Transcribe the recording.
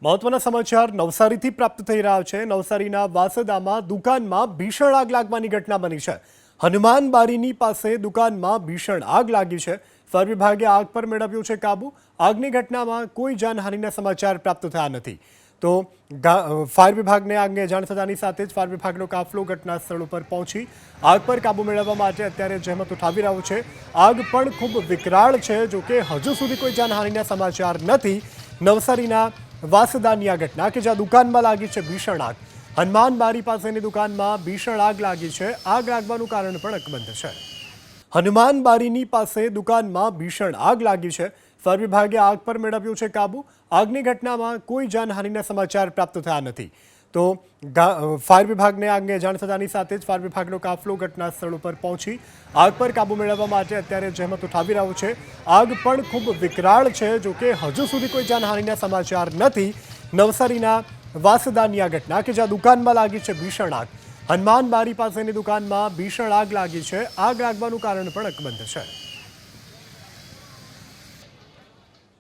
મહત્વના સમાચાર નવસારીથી પ્રાપ્ત થઈ રહ્યા છે। નવસારીના વાસદામાં દુકાનમાં ભીષણ આગ લાગવાની ઘટના બની છે। હનુમાન બારીની પાસે દુકાનમાં ભીષણ આગ લાગી છે। ફાયર વિભાગે આગ પર મેળવ્યો છે કાબુ। આગની ઘટનામાં કોઈ જાનહાનિના સમાચાર પ્રાપ્ત થયા નથી। તો ફાયર વિભાગને આ અંગે જાણ થતાની સાથે જ ફાયર વિભાગનો કાફલો ઘટના સ્થળ ઉપર પહોંચી આગ પર કાબુ મેળવવા માટે અત્યારે જહેમત ઉઠાવી રહ્યો છે। આગ પણ ખૂબ વિકરાળ છે, જોકે હજુ સુધી કોઈ જાનહાનિના સમાચાર નથી। નવસારીના વાસદાની આ ઘટના કે જ્યાં દુકાનમાં લાગી છે ભીષણ આગ। હનુમાન બારી પાસેની દુકાનમાં ભીષણ આગ લાગી છે। આગ લાગવાનું કારણ પણ અકબંધ છે। હનુમાન બારીની પાસે દુકાનમાં ભીષણ આગ લાગી છે। ફાયર વિભાગે આગ પર મેળવ્યો છે કાબુ। આગની ઘટનામાં કોઈ જાનહાનિના સમાચાર પ્રાપ્ત થયા નથી। તો ફાયર વિભાગને આ અંગે જાણ થતાની સાથે જ ફાયર વિભાગનો કાફલો ઘટના સ્થળ ઉપર પહોંચી આગ પર કાબુ મેળવવા માટે અત્યારે જહેમત ઉઠાવી રહ્યો છે। આગ પણ ખૂબ વિકરાળ છે, જોકે હજુ સુધી કોઈ જાનહાનિના સમાચાર નથી। નવસારીના વાસદાની આ ઘટના કે જ્યાં દુકાનમાં લાગી છે ભીષણ આગ। હનુમાન બારી પાસેની દુકાનમાં ભીષણ આગ લાગી છે। આગ લાગવાનું કારણ પણ અકબંધ છે।